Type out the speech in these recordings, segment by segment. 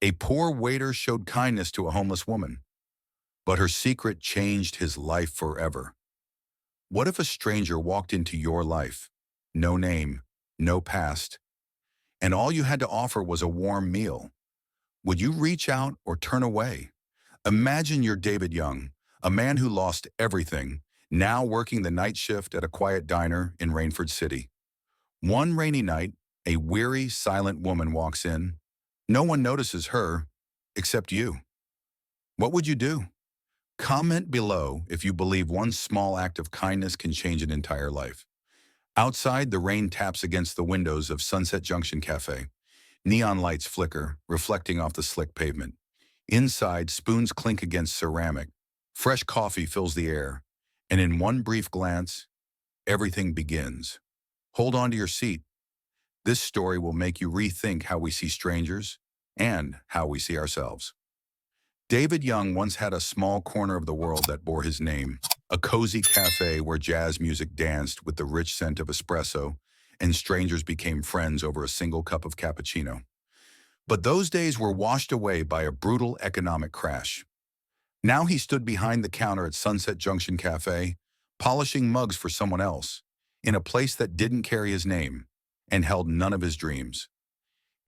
A poor waiter showed kindness to a homeless woman, but her secret changed his life forever. What if a stranger walked into your life? No name, no past, and all you had to offer was a warm meal. Would you reach out or turn away? Imagine you're David Young, a man who lost everything, now working the night shift at a quiet diner in Rainford City. One rainy night, a weary, silent woman walks in. No one notices her, except you. What would you do? Comment below if you believe one small act of kindness can change an entire life. Outside, the rain taps against the windows of Sunset Junction Cafe. Neon lights flicker, reflecting off the slick pavement. Inside, spoons clink against ceramic. Fresh coffee fills the air. And in one brief glance, everything begins. Hold on to your seat. This story will make you rethink how we see strangers and how we see ourselves. David Young once had a small corner of the world that bore his name, a cozy cafe where jazz music danced with the rich scent of espresso, and strangers became friends over a single cup of cappuccino. But those days were washed away by a brutal economic crash. Now he stood behind the counter at Sunset Junction Cafe, polishing mugs for someone else, in a place that didn't carry his name and held none of his dreams.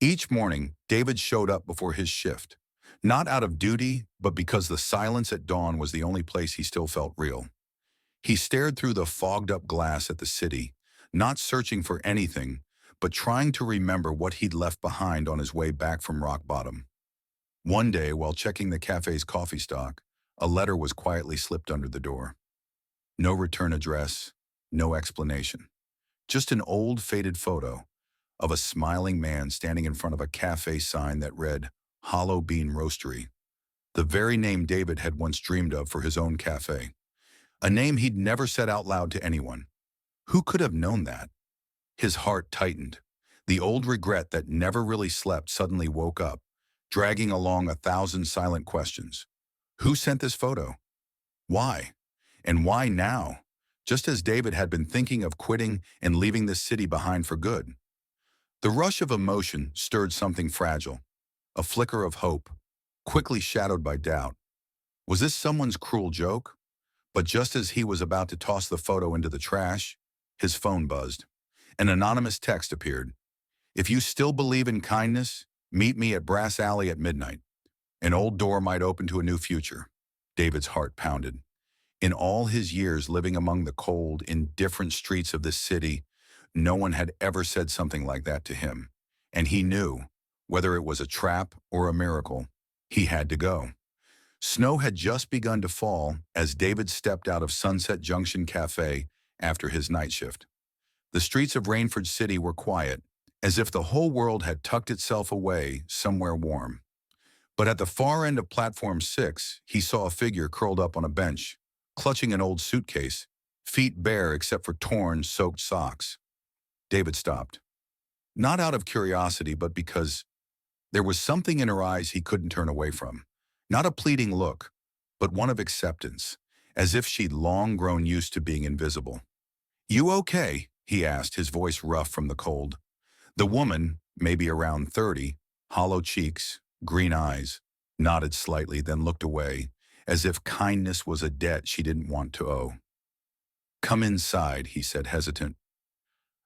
Each morning, David showed up before his shift, not out of duty, but because the silence at dawn was the only place he still felt real. He stared through the fogged-up glass at the city, not searching for anything, but trying to remember what he'd left behind on his way back from rock bottom. One day, while checking the cafe's coffee stock, a letter was quietly slipped under the door. No return address, no explanation. Just an old, faded photo of a smiling man standing in front of a cafe sign that read, Hollow Bean Roastery, the very name David had once dreamed of for his own cafe. A name he'd never said out loud to anyone. Who could have known that? His heart tightened. The old regret that never really slept suddenly woke up, dragging along 1,000 silent questions. Who sent this photo? Why? And why now? Just as David had been thinking of quitting and leaving this city behind for good. The rush of emotion stirred something fragile, a flicker of hope, quickly shadowed by doubt. Was this someone's cruel joke? But just as he was about to toss the photo into the trash, his phone buzzed. An anonymous text appeared. If you still believe in kindness, meet me at Brass Alley at midnight. An old door might open to a new future. David's heart pounded. In all his years living among the cold, indifferent streets of this city, no one had ever said something like that to him. And he knew, whether it was a trap or a miracle, he had to go. Snow had just begun to fall as David stepped out of Sunset Junction Cafe after his night shift. The streets of Rainford City were quiet, as if the whole world had tucked itself away somewhere warm. But at the far end of Platform 6, he saw a figure curled up on a bench, clutching an old suitcase, feet bare except for torn, soaked socks. David stopped. Not out of curiosity, but because there was something in her eyes he couldn't turn away from. Not a pleading look, but one of acceptance, as if she'd long grown used to being invisible. "You okay?" he asked, his voice rough from the cold. The woman, maybe around 30, hollow cheeks, green eyes, nodded slightly, then looked away, as if kindness was a debt she didn't want to owe. "Come inside," he said, hesitant.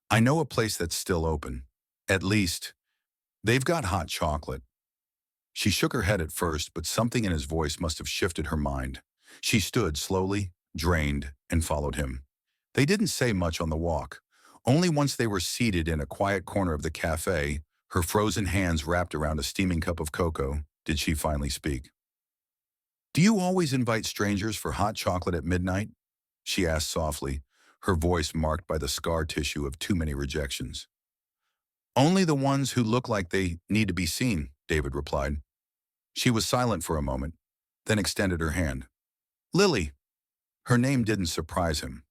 "I know a place that's still open. At least, they've got hot chocolate." She shook her head at first, but something in his voice must have shifted her mind. She stood slowly, drained, and followed him. They didn't say much on the walk. Only once they were seated in a quiet corner of the cafe, her frozen hands wrapped around a steaming cup of cocoa, did she finally speak. "Do you always invite strangers for hot chocolate at midnight?" she asked softly, her voice marked by the scar tissue of too many rejections. "Only the ones who look like they need to be seen," David replied. She was silent for a moment, then extended her hand. "Lily." Her name didn't surprise him.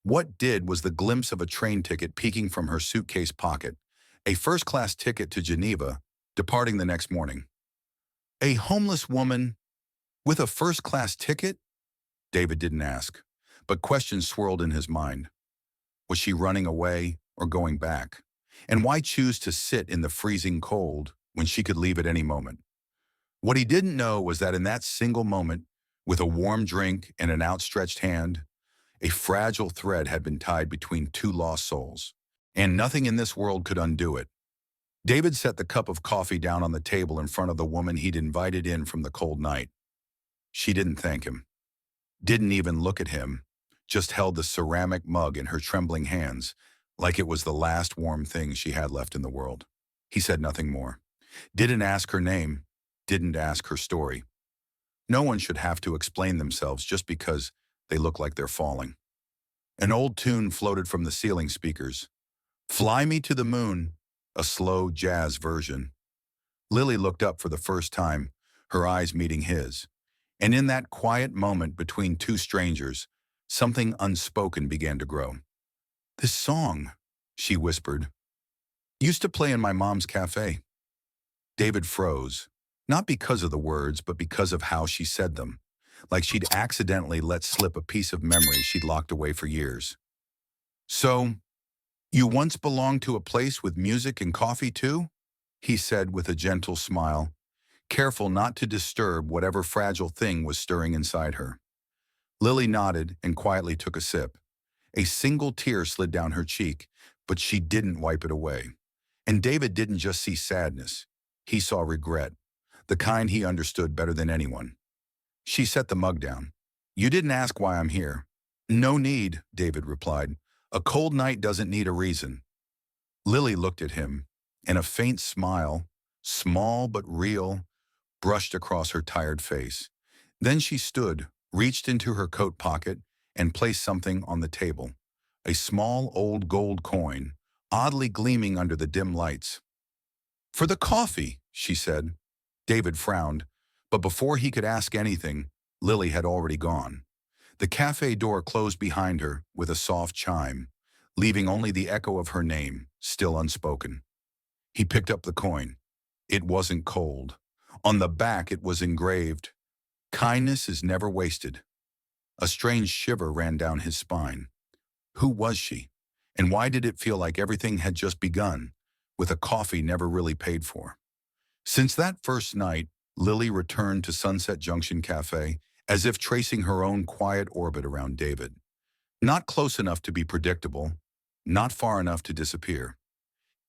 What did was the glimpse of a train ticket peeking from her suitcase pocket, a first-class ticket to Geneva, departing the next morning. A homeless woman with a first-class ticket? David didn't ask, but questions swirled in his mind. Was she running away or going back? And why choose to sit in the freezing cold when she could leave at any moment? What he didn't know was that in that single moment, with a warm drink and an outstretched hand, a fragile thread had been tied between two lost souls, and nothing in this world could undo it. David set the cup of coffee down on the table in front of the woman he'd invited in from the cold night. She didn't thank him, didn't even look at him, just held the ceramic mug in her trembling hands like it was the last warm thing she had left in the world. He said nothing more. Didn't ask her name, didn't ask her story. No one should have to explain themselves just because they look like they're falling. An old tune floated from the ceiling speakers. Fly Me to the Moon, a slow jazz version. Lily looked up for the first time, her eyes meeting his. And in that quiet moment between two strangers, something unspoken began to grow. This song, she whispered, used to play in my mom's cafe. David froze, not because of the words, but because of how she said them, like she'd accidentally let slip a piece of memory she'd locked away for years. So, you once belonged to a place with music and coffee too? He said with a gentle smile, careful not to disturb whatever fragile thing was stirring inside her. Lily nodded and quietly took a sip. A single tear slid down her cheek, but she didn't wipe it away. And David didn't just see sadness. He saw regret, the kind he understood better than anyone. She set the mug down. You didn't ask why I'm here. No need, David replied. A cold night doesn't need a reason. Lily looked at him, and a faint smile, small but real, brushed across her tired face. Then she stood, reached into her coat pocket, and placed something on the table. A small old gold coin, oddly gleaming under the dim lights. For the coffee, she said. David frowned, but before he could ask anything, Lily had already gone. The cafe door closed behind her with a soft chime, leaving only the echo of her name, still unspoken. He picked up the coin. It wasn't cold. On the back it was engraved, "Kindness is never wasted." A strange shiver ran down his spine. Who was she? And why did it feel like everything had just begun, with a coffee never really paid for? Since that first night, Lily returned to Sunset Junction Cafe, as if tracing her own quiet orbit around David. Not close enough to be predictable, not far enough to disappear.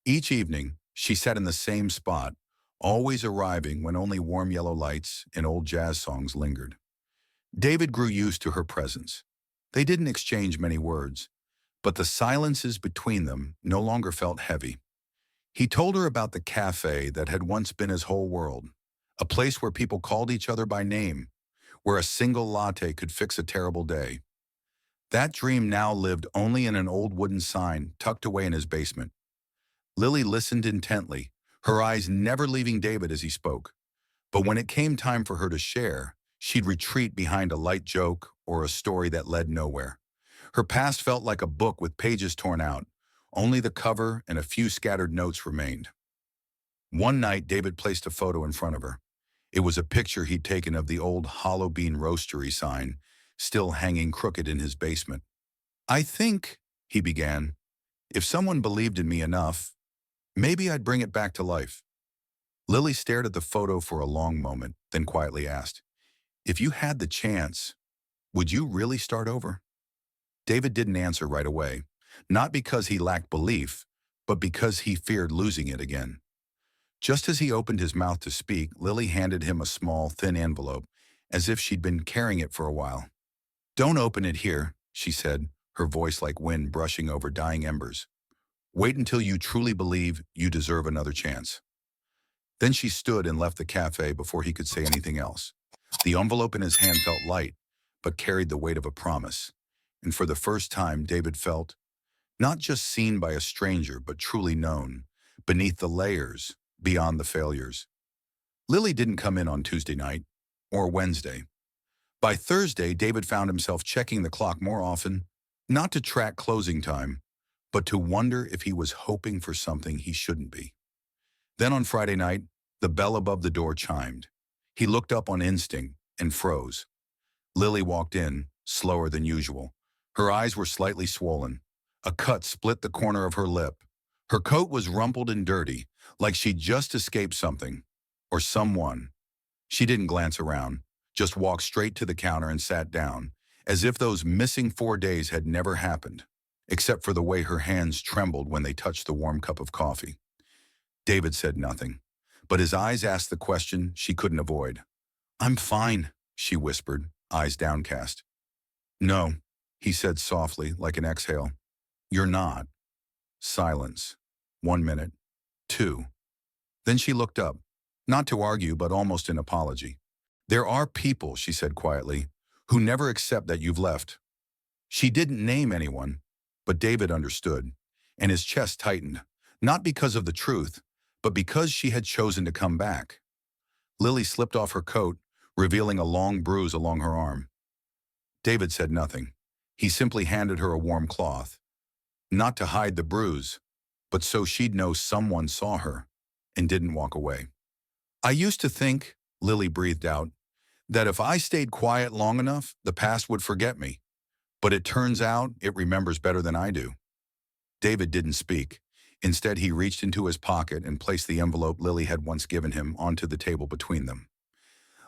Each evening, she sat in the same spot, always arriving when only warm yellow lights and old jazz songs lingered. David grew used to her presence. They didn't exchange many words, but the silences between them no longer felt heavy. He told her about the cafe that had once been his whole world, a place where people called each other by name, where a single latte could fix a terrible day. That dream now lived only in an old wooden sign tucked away in his basement. Lily listened intently, her eyes never leaving David as he spoke. But when it came time for her to share, she'd retreat behind a light joke or a story that led nowhere. Her past felt like a book with pages torn out. Only the cover and a few scattered notes remained. One night, David placed a photo in front of her. It was a picture he'd taken of the old hollow bean roastery sign, still hanging crooked in his basement. I think, he began, if someone believed in me enough, maybe I'd bring it back to life. Lily stared at the photo for a long moment, then quietly asked, if you had the chance, would you really start over? David didn't answer right away, not because he lacked belief, but because he feared losing it again. Just as he opened his mouth to speak, Lily handed him a small, thin envelope, as if she'd been carrying it for a while. Don't open it here, she said, her voice like wind brushing over dying embers. Wait until you truly believe you deserve another chance. Then she stood and left the cafe before he could say anything else. The envelope in his hand felt light, but carried the weight of a promise. And for the first time, David felt, not just seen by a stranger, but truly known, beneath the layers, beyond the failures. Lily didn't come in on Tuesday night, or Wednesday. By Thursday, David found himself checking the clock more often, not to track closing time, but to wonder if he was hoping for something he shouldn't be. Then on Friday night, the bell above the door chimed. He looked up on instinct and froze. Lily walked in, slower than usual. Her eyes were slightly swollen. A cut split the corner of her lip. Her coat was rumpled and dirty, like she'd just escaped something, or someone. She didn't glance around, just walked straight to the counter and sat down, as if those missing 4 days had never happened, except for the way her hands trembled when they touched the warm cup of coffee. David said nothing, but his eyes asked the question she couldn't avoid. "I'm fine," she whispered, eyes downcast. "No," he said softly, like an exhale. "You're not." Silence. 1 minute. 2. Then she looked up, not to argue but almost in apology. "There are people," she said quietly, "who never accept that you've left." She didn't name anyone, but David understood, and his chest tightened, not because of the truth, but because she had chosen to come back. Lily slipped off her coat, revealing a long bruise along her arm. David said nothing. He simply handed her a warm cloth, not to hide the bruise, but so she'd know someone saw her, and didn't walk away. "I used to think," Lily breathed out, "that if I stayed quiet long enough, the past would forget me. But it turns out it remembers better than I do." David didn't speak. Instead, he reached into his pocket and placed the envelope Lily had once given him onto the table between them.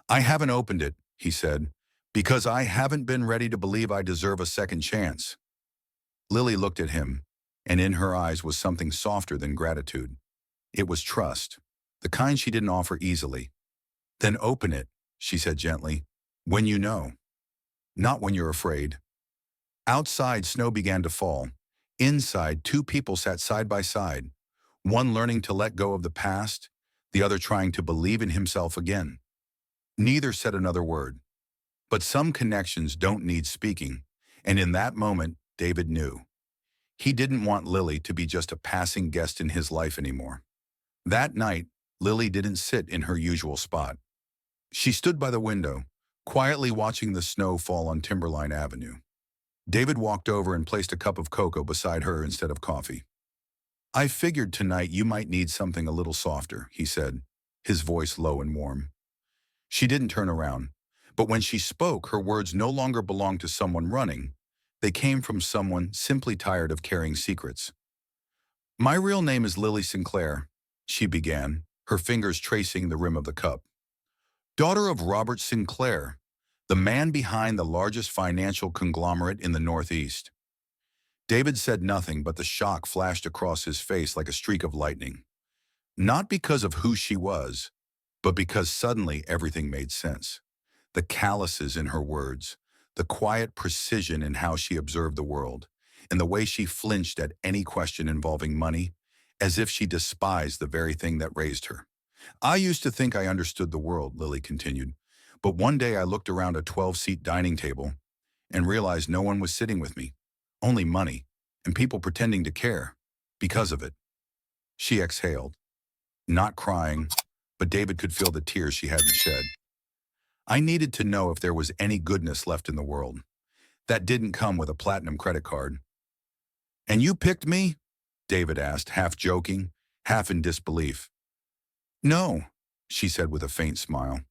"I haven't opened it," he said, "because I haven't been ready to believe I deserve a second chance." Lily looked at him, and in her eyes was something softer than gratitude. It was trust, the kind she didn't offer easily. "Then open it," she said gently, "when you know, not when you're afraid." Outside, snow began to fall. Inside, two people sat side by side, one learning to let go of the past, the other trying to believe in himself again. Neither said another word. But some connections don't need speaking, and in that moment, David knew. He didn't want Lily to be just a passing guest in his life anymore. That night, Lily didn't sit in her usual spot. She stood by the window, quietly watching the snow fall on Timberline Avenue. David walked over and placed a cup of cocoa beside her instead of coffee. "I figured tonight you might need something a little softer," he said, his voice low and warm. She didn't turn around, but when she spoke, her words no longer belonged to someone running. They came from someone simply tired of carrying secrets. "My real name is Lily Sinclair," she began, her fingers tracing the rim of the cup. "Daughter of Robert Sinclair, the man behind the largest financial conglomerate in the Northeast." David said nothing, but the shock flashed across his face like a streak of lightning. Not because of who she was, but because suddenly everything made sense. The calluses in her words, the quiet precision in how she observed the world, and the way she flinched at any question involving money, as if she despised the very thing that raised her. "I used to think I understood the world," Lily continued, "but one day I looked around a 12-seat dining table and realized no one was sitting with me, only money, and people pretending to care, because of it." She exhaled, not crying, but David could feel the tears she hadn't shed. "I needed to know if there was any goodness left in the world. That didn't come with a platinum credit card." "And you picked me?" David asked, half joking, half in disbelief. "No," she said with a faint smile.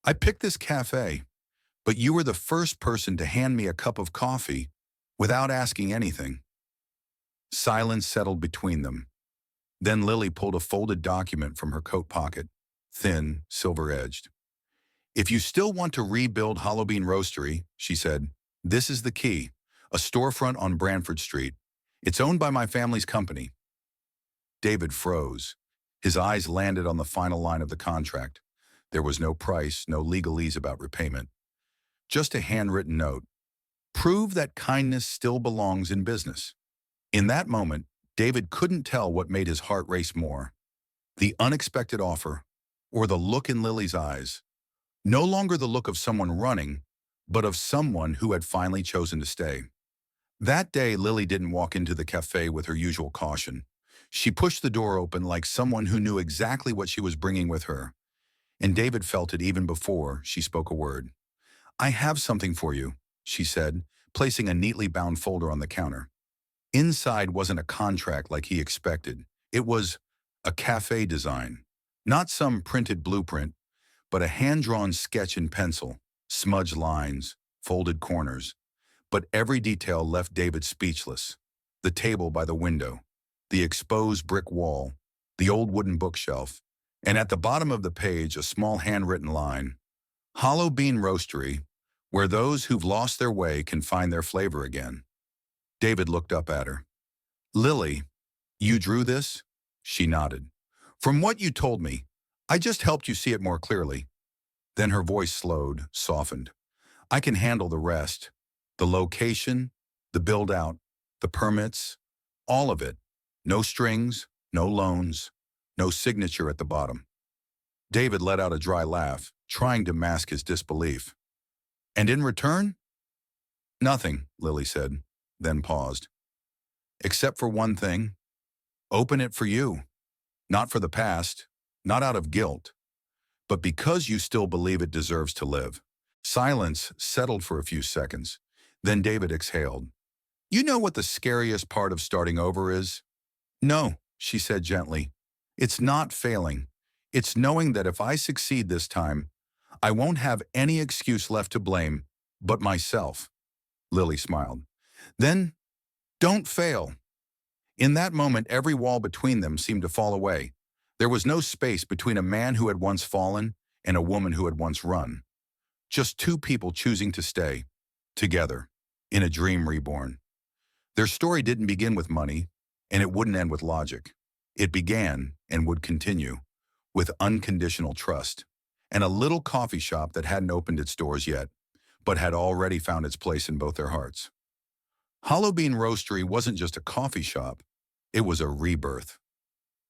"I picked this cafe, but you were the first person to hand me a cup of coffee without asking anything." Silence settled between them. Then Lily pulled a folded document from her coat pocket, thin, silver-edged. "If you still want to rebuild Hollow Bean Roastery," she said, "this is the key, a storefront on Branford Street. It's owned by my family's company." David froze. His eyes landed on the final line of the contract. There was no price, no legalese about repayment. Just a handwritten note. "Prove that kindness still belongs in business." In that moment, David couldn't tell what made his heart race more. The unexpected offer, or the look in Lily's eyes. No longer the look of someone running, but of someone who had finally chosen to stay. That day, Lily didn't walk into the cafe with her usual caution. She pushed the door open like someone who knew exactly what she was bringing with her. And David felt it even before she spoke a word. "I have something for you," she said, placing a neatly bound folder on the counter. Inside wasn't a contract like he expected. It was a cafe design. Not some printed blueprint, but a hand-drawn sketch in pencil, smudged lines, folded corners. But every detail left David speechless. The table by the window, the exposed brick wall, the old wooden bookshelf, And at the bottom of the page, a small handwritten line, Hollow Bean Roastery, where those who've lost their way can find their flavor again. David looked up at her. Lily, you drew this? She nodded. From what you told me, I just helped you see it more clearly. Then her voice slowed, softened. I can handle the rest. The location, the build-out, the permits, all of it. No strings, no loans, no signature at the bottom. David let out a dry laugh, trying to mask his disbelief. And in return? Nothing, Lily said, then paused. Except for one thing. Open it for you. Not for the past, not out of guilt, but because you still believe it deserves to live. Silence settled for a few seconds. Then David exhaled. You know what the scariest part of starting over is? No, she said gently. It's not failing. It's knowing that if I succeed this time, I won't have any excuse left to blame but myself. Lily smiled. Then, don't fail. In that moment, every wall between them seemed to fall away. There was no space between a man who had once fallen and a woman who had once run. Just two people choosing to stay, together, in a dream reborn. Their story didn't begin with money, and it wouldn't end with logic. It began, and would continue, with unconditional trust, and a little coffee shop that hadn't opened its doors yet, but had already found its place in both their hearts. Hollow Bean Roastery wasn't just a coffee shop, it was a rebirth.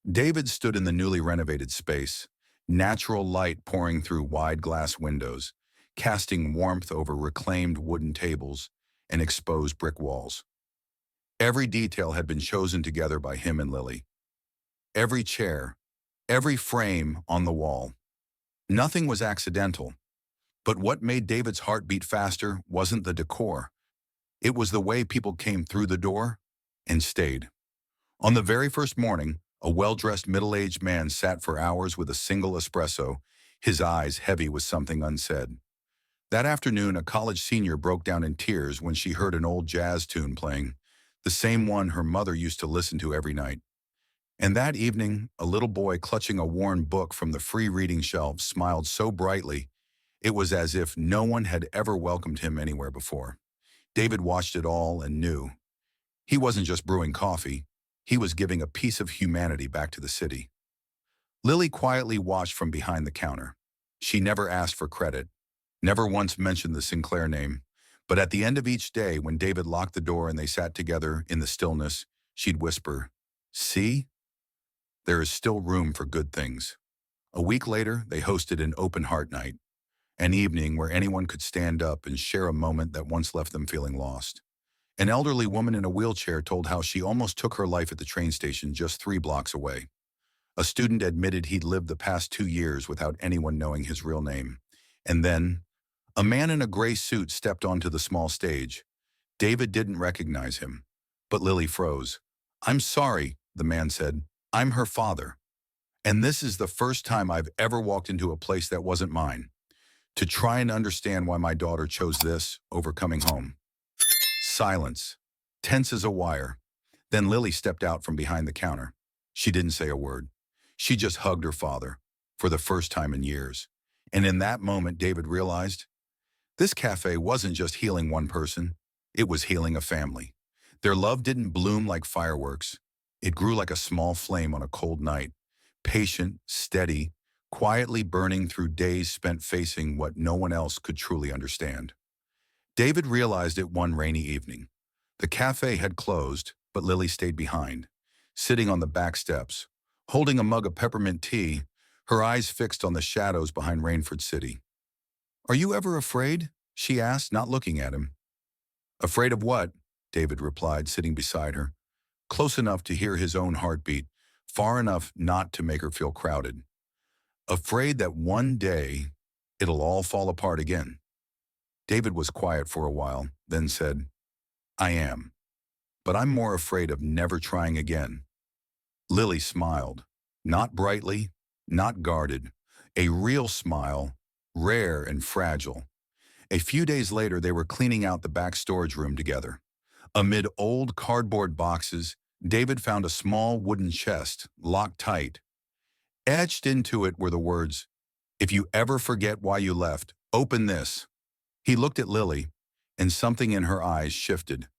David stood in the newly renovated space, natural light pouring through wide glass windows, casting warmth over reclaimed wooden tables and exposed brick walls. Every detail had been chosen together by him and Lily. Every chair, every frame on the wall. Nothing was accidental. But what made David's heart beat faster wasn't the decor. It was the way people came through the door and stayed. On the very first morning, a well-dressed middle-aged man sat for hours with a single espresso, his eyes heavy with something unsaid. That afternoon, a college senior broke down in tears when she heard an old jazz tune playing, the same one her mother used to listen to every night. And that evening, a little boy clutching a worn book from the free reading shelf smiled so brightly, it was as if no one had ever welcomed him anywhere before. David watched it all and knew. He wasn't just brewing coffee, he was giving a piece of humanity back to the city. Lily quietly watched from behind the counter. She never asked for credit, never once mentioned the Sinclair name, but at the end of each day, when David locked the door and they sat together in the stillness, she'd whisper, "See? There is still room for good things." A week later, they hosted an open heart night, an evening where anyone could stand up and share a moment that once left them feeling lost. An elderly woman in a wheelchair told how she almost took her life at the train station just 3 blocks away. A student admitted he'd lived the past 2 years without anyone knowing his real name. And then, a man in a gray suit stepped onto the small stage. David didn't recognize him, but Lily froze. "I'm sorry," the man said. "I'm her father. And this is the first time I've ever walked into a place that wasn't mine, to try and understand why my daughter chose this over coming home." Silence, tense as a wire. Then Lily stepped out from behind the counter. She didn't say a word. She just hugged her father, for the first time in years. And in that moment, David realized, this cafe wasn't just healing one person, it was healing a family. Their love didn't bloom like fireworks. It grew like a small flame on a cold night, patient, steady, quietly burning through days spent facing what no one else could truly understand. David realized it one rainy evening. The cafe had closed, but Lily stayed behind, sitting on the back steps, holding a mug of peppermint tea, her eyes fixed on the shadows behind Rainford City. "Are you ever afraid?" she asked, not looking at him. "Afraid of what?" David replied, sitting beside her, close enough to hear his own heartbeat, far enough not to make her feel crowded. "Afraid that one day it'll all fall apart again." David was quiet for a while, then said, "I am. But I'm more afraid of never trying again." Lily smiled, not brightly, not guarded, a real smile, rare and fragile. A few days later, they were cleaning out the back storage room together. Amid old cardboard boxes, David found a small wooden chest, locked tight. Etched into it were the words, "If you ever forget why you left, open this." He looked at Lily, and something in her eyes shifted,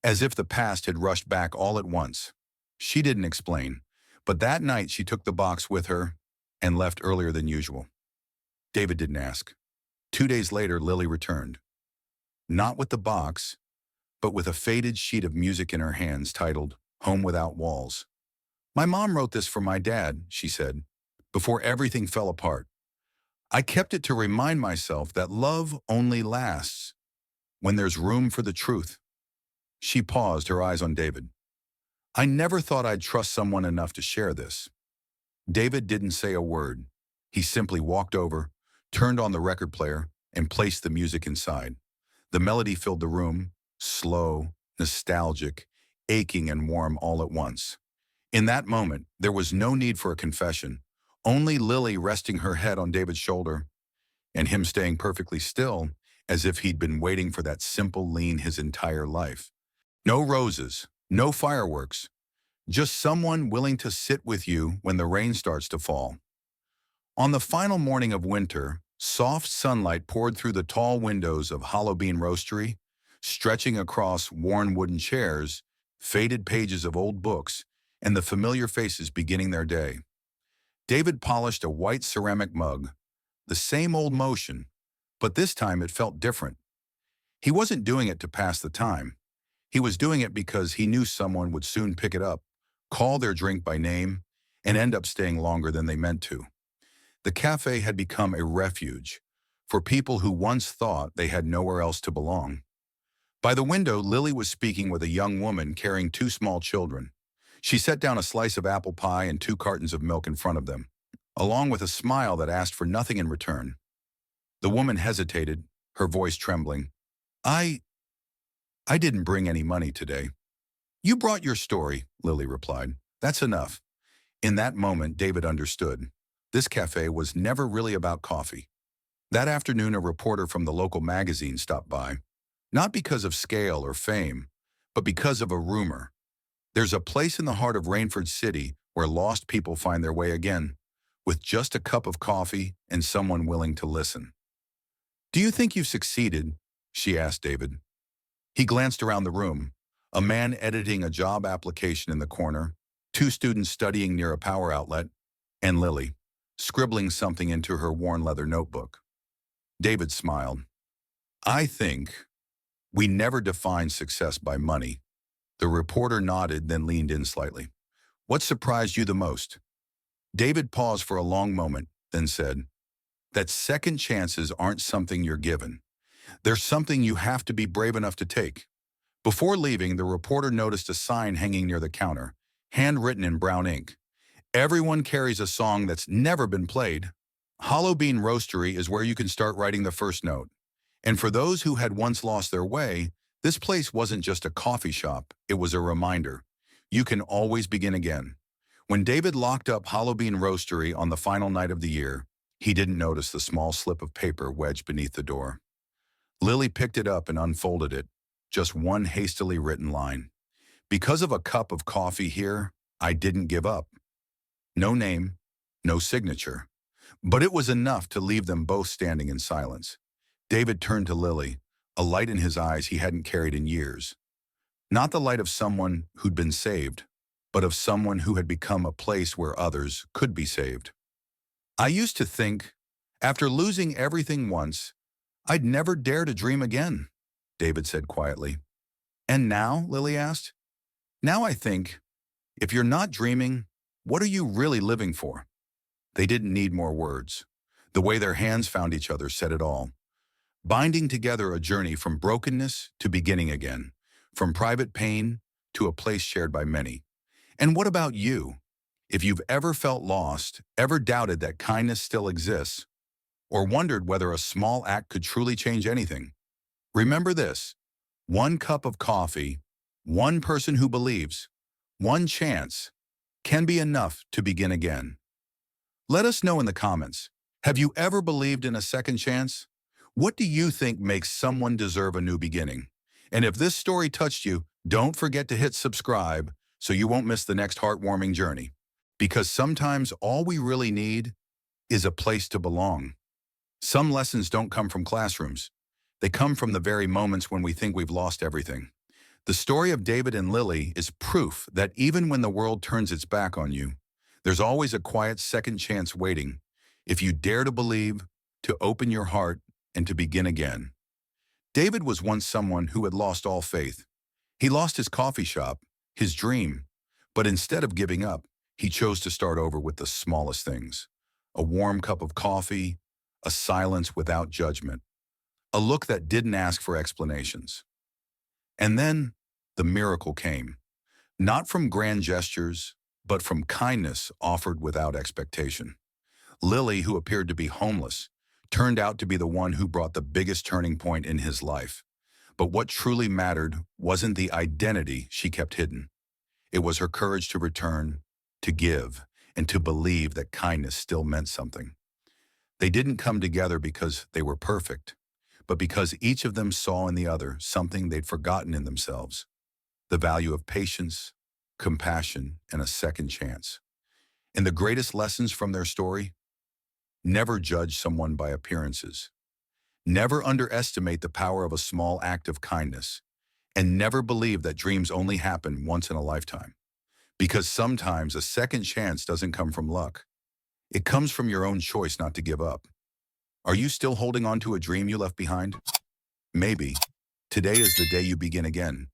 as if the past had rushed back all at once. She didn't explain, but that night she took the box with her and left earlier than usual. David didn't ask. 2 days later, Lily returned, not with the box, but with a faded sheet of music in her hands titled Home Without Walls. "My mom wrote this for my dad," she said, "before everything fell apart. I kept it to remind myself that love only lasts when there's room for the truth." She paused, her eyes on David. "I never thought I'd trust someone enough to share this." David didn't say a word. He simply walked over, turned on the record player, and placed the music inside. The melody filled the room, slow, nostalgic, aching and warm all at once. In that moment, there was no need for a confession, only Lily resting her head on David's shoulder, and him staying perfectly still, as if he'd been waiting for that simple lean his entire life. No roses, no fireworks, just someone willing to sit with you when the rain starts to fall. On the final morning of winter, soft sunlight poured through the tall windows of Hollow Bean Roastery, stretching across worn wooden chairs, faded pages of old books, and the familiar faces beginning their day. David polished a white ceramic mug, the same old motion, but this time it felt different. He wasn't doing it to pass the time. He was doing it because he knew someone would soon pick it up, call their drink by name, and end up staying longer than they meant to. The cafe had become a refuge for people who once thought they had nowhere else to belong. By the window, Lily was speaking with a young woman carrying two small children. She set down a slice of apple pie and 2 cartons of milk in front of them, along with a smile that asked for nothing in return. The woman hesitated, her voice trembling. I didn't bring any money today." "You brought your story," Lily replied. "That's enough." In that moment, David understood. This cafe was never really about coffee. That afternoon, a reporter from the local magazine stopped by, not because of scale or fame, but because of a rumor. There's a place in the heart of Rainford City where lost people find their way again, with just a cup of coffee and someone willing to listen. "Do you think you've succeeded?" she asked David. He glanced around the room, a man editing a job application in the corner, 2 students studying near a power outlet, and Lily, scribbling something into her worn leather notebook. David smiled. "I think we never define success by money." The reporter nodded, then leaned in slightly. "What surprised you the most?" David paused for a long moment, then said, "That second chances aren't something you're given. They're something you have to be brave enough to take." Before leaving, the reporter noticed a sign hanging near the counter, handwritten in brown ink. "Everyone carries a song that's never been played. Hollow Bean Roastery is where you can start writing the first note." And for those who had once lost their way, this place wasn't just a coffee shop, it was a reminder. You can always begin again. When David locked up Hollow Bean Roastery on the final night of the year, he didn't notice the small slip of paper wedged beneath the door. Lily picked it up and unfolded it, just one hastily written line. "Because of a cup of coffee here, I didn't give up." No name, no signature. But it was enough to leave them both standing in silence. David turned to Lily, a light in his eyes he hadn't carried in years. Not the light of someone who'd been saved, but of someone who had become a place where others could be saved. "I used to think, after losing everything once, I'd never dare to dream again," David said quietly. "And now?" Lily asked. "Now I think, if you're not dreaming, what are you really living for?" They didn't need more words. The way their hands found each other said it all, binding together a journey from brokenness to beginning again, from private pain to a place shared by many. And what about you? If you've ever felt lost, ever doubted that kindness still exists, or wondered whether a small act could truly change anything, remember this: one cup of coffee, one person who believes, one chance can be enough to begin again. Let us know in the comments, have you ever believed in a second chance? What do you think makes someone deserve a new beginning? And if this story touched you, don't forget to hit subscribe so you won't miss the next heartwarming journey. Because sometimes all we really need is a place to belong. Some lessons don't come from classrooms. They come from the very moments when we think we've lost everything. The story of David and Lily is proof that even when the world turns its back on you, there's always a quiet second chance waiting if you dare to believe, to open your heart, and to begin again. David was once someone who had lost all faith. He lost his coffee shop, his dream, but instead of giving up, he chose to start over with the smallest things. A warm cup of coffee, a silence without judgment, a look that didn't ask for explanations. And then the miracle came, not from grand gestures, but from kindness offered without expectation. Lily, who appeared to be homeless, turned out to be the one who brought the biggest turning point in his life. But what truly mattered wasn't the identity she kept hidden. It was her courage to return, to give, and to believe that kindness still meant something. They didn't come together because they were perfect, but because each of them saw in the other something they'd forgotten in themselves: the value of patience, compassion, and a second chance. And the greatest lessons from their story: never judge someone by appearances. Never underestimate the power of a small act of kindness. And never believe that dreams only happen once in a lifetime. Because sometimes a second chance doesn't come from luck. It comes from your own choice not to give up. Are you still holding on to a dream you left behind? Maybe. Today is the day you begin again.